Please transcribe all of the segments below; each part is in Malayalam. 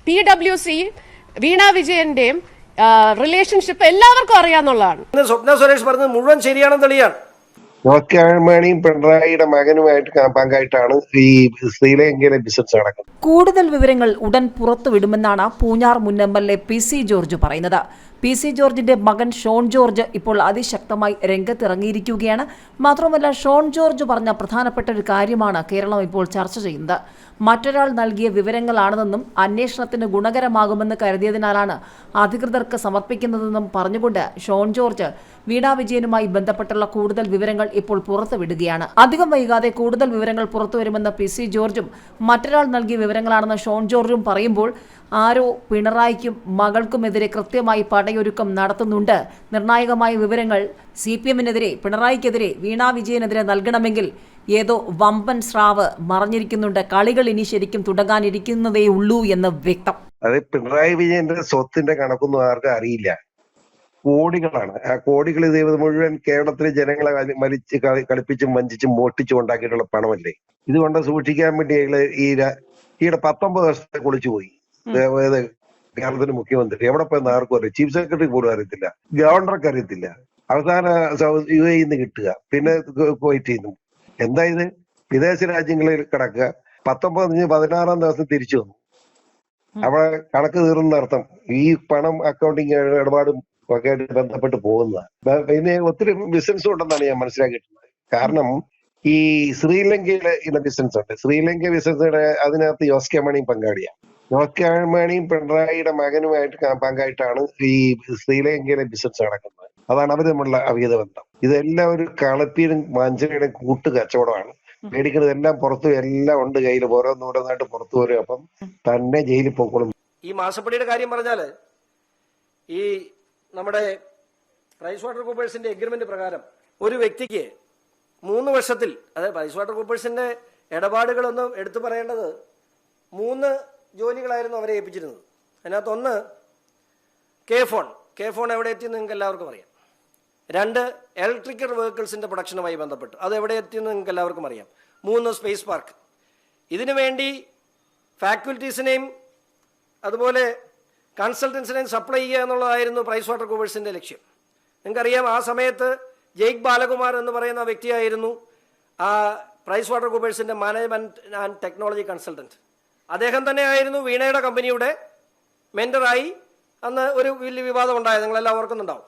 PWC വീണ വിജയന്റെയും റിലേഷൻഷിപ്പ് എല്ലാവർക്കും അറിയാന്നുള്ളതാണ്. സ്വപ്ന സുരേഷ് പറഞ്ഞത് മുഴുവൻ ശരിയാണെന്ന് തെളിയാണ്. നോക്കിയാഴ്മണിയും പിണറായിയുടെ മകനുമായിട്ട് പങ്കായിട്ടാണ് ഈ ശ്രീലങ്കയിലെ ബിസിനസ് നടക്കുന്നത്. കൂടുതൽ വിവരങ്ങൾ ഉടൻ പുറത്തുവിടുമെന്നാണ് പൂഞ്ഞാർ മുൻ MLA PC ജോർജ് പറയുന്നത്. PC ജോർജിന്റെ മകൻ ഷോൺ ജോർജ് ഇപ്പോൾ അതിശക്തമായി രംഗത്തിറങ്ങിയിരിക്കുകയാണ്. മാത്രമല്ല, ഷോൺ ജോർജ് പറഞ്ഞ പ്രധാനപ്പെട്ട ഒരു കാര്യമാണ് കേരളം ഇപ്പോൾ ചർച്ച ചെയ്യുന്നത്. മറ്റൊരാൾ നൽകിയ വിവരങ്ങളാണെന്നും അന്വേഷണത്തിന് ഗുണകരമാകുമെന്ന് കരുതിയതിനാലാണ് അധികൃതർക്ക് സമർപ്പിക്കുന്നതെന്നും പറഞ്ഞുകൊണ്ട് ഷോൺ ജോർജ് വീണ വിജയനുമായി ബന്ധപ്പെട്ടുള്ള കൂടുതൽ വിവരങ്ങൾ ഇപ്പോൾ പുറത്തുവിടുകയാണ്. അധികം വൈകാതെ കൂടുതൽ വിവരങ്ങൾ പുറത്തുവരുമെന്ന് PC ജോർജും മറ്റൊരാൾ നൽകിയ വിവരങ്ങളാണെന്ന് ഷോൺ ജോർജും പറയുമ്പോൾ ആരോ പിണറായിക്കും മകൾക്കുമെതിരെ കൃത്യമായി പടയൊരുക്കം നടത്തുന്നുണ്ട്. നിർണായകമായ വിവരങ്ങൾ CPM-നെതിരെ, പിണറായിക്കെതിരെ, വീണ വിജയനെതിരെ നൽകണമെങ്കിൽ ഏതോ വമ്പൻ സ്രാവ് മറഞ്ഞിരിക്കുന്നുണ്ട്. കളികൾ ഇനി ശരിക്കും തുടങ്ങാനിരിക്കുന്നതേ ഉള്ളൂ എന്ന് വ്യക്തം. അത് പിണറായി വിജയന്റെ സ്വത്തിന്റെ കണക്കൊന്നും ആർക്കും അറിയില്ല. കോടികളാണ്. ആ കോടികൾ ഇത് മുഴുവൻ കേരളത്തിലെ ജനങ്ങളെ വലിച്ച് കളിപ്പിച്ചും വഞ്ചിച്ചും മോട്ടിച്ചും ഉണ്ടാക്കിയിട്ടുള്ള പണമല്ലേ. ഇതുകൊണ്ട് സൂക്ഷിക്കാൻ വേണ്ടി ഈയിടെ 19 വർഷത്തെ കുളിച്ചുപോയി കേരളത്തിന്റെ മുഖ്യമന്ത്രി. എവിടെ പോയെന്ന് ആർക്കും അറിയാം. ചീഫ് സെക്രട്ടറി പോലും അറിയത്തില്ല, ഗവർണർക്ക് അറിയത്തില്ല. അവസാന UAE കിട്ടുക, പിന്നെ കുവൈറ്റിൽ നിന്നും. എന്താ ഇത്? വിദേശ രാജ്യങ്ങളിൽ കിടക്കുക. 16-ാം ദിവസം തിരിച്ചു വന്നു. അവിടെ കണക്ക് തീർന്നർത്ഥം ഈ പണം അക്കൗണ്ടിങ് ഇടപാടും ഒക്കെ ആയിട്ട് ബന്ധപ്പെട്ട് പോകുന്നതാണ്. പിന്നെ ഒത്തിരി ബിസിനസ് ഉണ്ടെന്നാണ് ഞാൻ മനസ്സിലാക്കിയിട്ടുള്ളത്. കാരണം ഈ ശ്രീലങ്കയിലെ ബിസിനസ് ഉണ്ട്. ശ്രീലങ്ക ബിസിനസ് അതിനകത്ത് ജോസ് കെ മാണിയും പങ്കാളിയാണ്. ജോസ് കെ മാണിയും പിണറായിയുടെ മകനുമായിട്ട് പങ്കായിട്ടാണ് ഈ ശ്രീലങ്കയിലെ ബിസിനസ് നടക്കുന്നത്. അതാണ് അവർ തമ്മിലുള്ള അവിഹിത ബന്ധം. ഇതെല്ലാം ഒരു കളപ്പിയും വഞ്ചനയുടെ കൂട്ട് കച്ചവടമാണ്. മേടിക്കുന്നതെല്ലാം പുറത്തു, എല്ലാം ഉണ്ട് കയ്യിൽ, ഓരോന്നോരോന്നായിട്ട് പുറത്തു വരും. അപ്പം തന്നെ ജയിലിൽ പോക്കോളും. ഈ മാസപ്പടിയുടെ കാര്യം പറഞ്ഞാല്, ഈ നമ്മുടെ പ്രൈസ് വാട്ടർ കൂപ്പേഴ്സിന്റെ എഗ്രിമെന്റ് പ്രകാരം ഒരു വ്യക്തിക്ക് 3 വർഷത്തിൽ, അതായത് പ്രൈസ് വാട്ടർ കൂപ്പേഴ്സിന്റെ ഇടപാടുകളൊന്നും എടുത്തു പറയേണ്ടത് 3 ജോലികളായിരുന്നു അവരെ ഏൽപ്പിച്ചിരുന്നത്. അതിനകത്ത് ഒന്ന് കെ ഫോൺ എവിടെ എത്തിയെന്ന് നിങ്ങൾക്ക് എല്ലാവർക്കും അറിയാം. 2 ഇലക്ട്രിക്കൽ വെഹിക്കിൾസിന്റെ പ്രൊഡക്ഷനുമായി ബന്ധപ്പെട്ട് അത് എവിടെ എത്തിയെന്ന് നിങ്ങൾക്ക് എല്ലാവർക്കും അറിയാം. 3 സ്പേസ് പാർക്ക്. ഇതിനു വേണ്ടി ഫാക്കൽറ്റീസിനെയും അതുപോലെ കൺസൾട്ടൻസിനെയും സപ്ലൈ ചെയ്യുക എന്നുള്ളതായിരുന്നു പ്രൈസ് വാട്ടർ കൂപ്പേഴ്സിന്റെ ലക്ഷ്യം. നിങ്ങൾക്കറിയാം, ആ സമയത്ത് ജെയ്ക് ബാലകുമാർ എന്ന് പറയുന്ന വ്യക്തിയായിരുന്നു ആ പ്രൈസ് വാട്ടർ കൂപ്പേഴ്സിന്റെ മാനേജ്മെന്റ് ആൻഡ് ടെക്നോളജി കൺസൾട്ടന്റ്. അദ്ദേഹം തന്നെയായിരുന്നു വീണയുടെ കമ്പനിയുടെ മെന്ററായി അന്ന് ഒരു വലിയ വിവാദം ഉണ്ടായത്. നിങ്ങളെല്ലാം ഓർക്കുന്നുണ്ടാവും.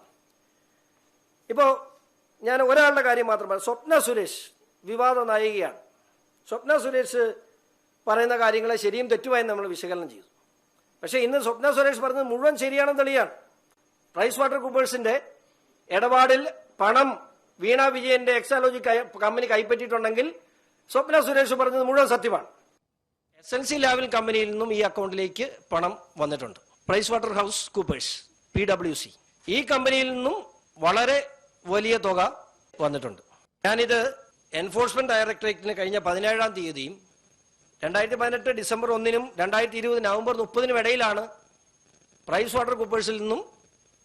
ഇപ്പോൾ ഞാൻ ഒരാളുടെ കാര്യം മാത്രം പറയാം. സ്വപ്ന സുരേഷ് വിവാദ നായികയാണ്. സ്വപ്ന സുരേഷ് പറയുന്ന കാര്യങ്ങളെ ശരിയും തെറ്റുമായി നമ്മൾ വിശകലനം ചെയ്തു. പക്ഷേ ഇന്ന് സ്വപ്ന സുരേഷ് പറഞ്ഞത് മുഴുവൻ ശരിയാണെന്ന് തെളിയാണ്. പ്രൈസ് വാട്ടർ കൂപ്പേഴ്സിന്റെ ഇടപാടിൽ പണം വീണ വിജയന്റെ എക്സാലോജി കമ്പനി കൈപ്പറ്റിയിട്ടുണ്ടെങ്കിൽ സ്വപ്ന സുരേഷ് പറഞ്ഞത് മുഴുവൻ സത്യമാണ്. SNC ലാവൽ കമ്പനിയിൽ നിന്നും ഈ അക്കൗണ്ടിലേക്ക് പണം വന്നിട്ടുണ്ട്. Price Waterhouse Coopers PWC ഈ കമ്പനിയിൽ നിന്നും വളരെ വലിയ തുക വന്നിട്ടുണ്ട്. ഞാനിത് എൻഫോഴ്സ്മെന്റ് ഡയറക്ടറേറ്റിന് കഴിഞ്ഞ 17-ാം തീയതിയും 2018 ഡിസംബർ 1-നും 2020 നവംബർ 30-നും ഇടയിലാണ് പ്രൈസ് വാട്ടർ കൂപ്പേഴ്സിൽ നിന്നും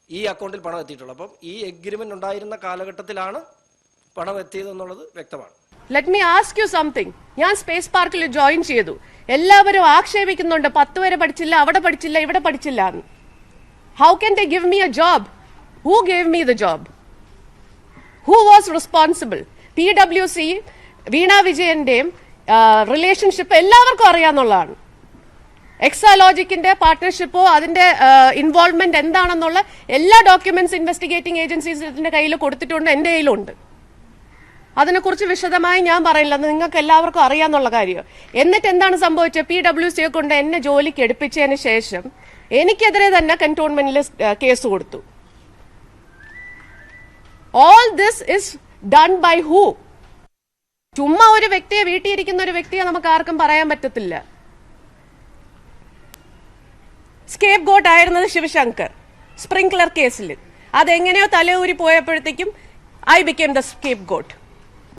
ഈ അക്കൗണ്ടിൽ പണം എത്തിയിട്ടുള്ളത്. അപ്പം ഈ എഗ്രിമെന്റ് ഉണ്ടായിരുന്ന കാലഘട്ടത്തിലാണ് പണം എത്തിയതെന്നുള്ളത് വ്യക്തമാണ്. Let me ask you something. ഞാൻ സ്പേസ് പാർക്കിൽ ജോയിൻ ചെയ്തു. എല്ലാവരും ആക്ഷേപിക്കുന്നുണ്ട്, 10 വരെ പഠിച്ചില്ല, അവിടെ പഠിച്ചില്ല, ഇവിടെ പഠിച്ചില്ല എന്ന്. How can they give me a job? Who gave me the job? Who was responsible? PWC Veena വിജയന്റെയും റിലേഷൻഷിപ്പ് എല്ലാവർക്കും അറിയാന്നുള്ളതാണ്. എക്സാലോജിക്കിന്റെ പാർട്ട്ണർഷിപ്പോ അതിന്റെ ഇൻവോൾവ്മെന്റ് എന്താണെന്നുള്ള എല്ലാ ഡോക്യുമെന്റ്സ് ഇൻവെസ്റ്റിഗേറ്റിംഗ് ഏജൻസീസിന്റെ കയ്യിൽ കൊടുത്തിട്ടുണ്ട്, എന്റെ കയ്യിലുണ്ട്. അതിനെക്കുറിച്ച് വിശദമായി ഞാൻ പറയില്ല, നിങ്ങൾക്ക് എല്ലാവർക്കും അറിയാന്നുള്ള കാര്യം. എന്നിട്ട് എന്താണ് സംഭവിച്ചത്? PWC കൊണ്ട് എന്നെ ജോലിക്ക് എടുപ്പിച്ചതിന് ശേഷം എനിക്കെതിരെ തന്നെ കന്റോൺമെന്റിൽ കേസ് കൊടുത്തു. All this is done by who? ചുമ്മാ ഒരു വ്യക്തിയെ, വീട്ടിലിരിക്കുന്ന ഒരു വ്യക്തിയെ നമുക്ക് ആർക്കും പറയാൻ പറ്റത്തില്ല. സ്കേപ്പ് ഗോട്ട് ആയിരുന്നത് ശിവശങ്കർ സ്പ്രിംഗ്ലർ കേസിൽ. അതെങ്ങനെയോ തലയൂരി പോയപ്പോഴത്തേക്കും I became the scape got.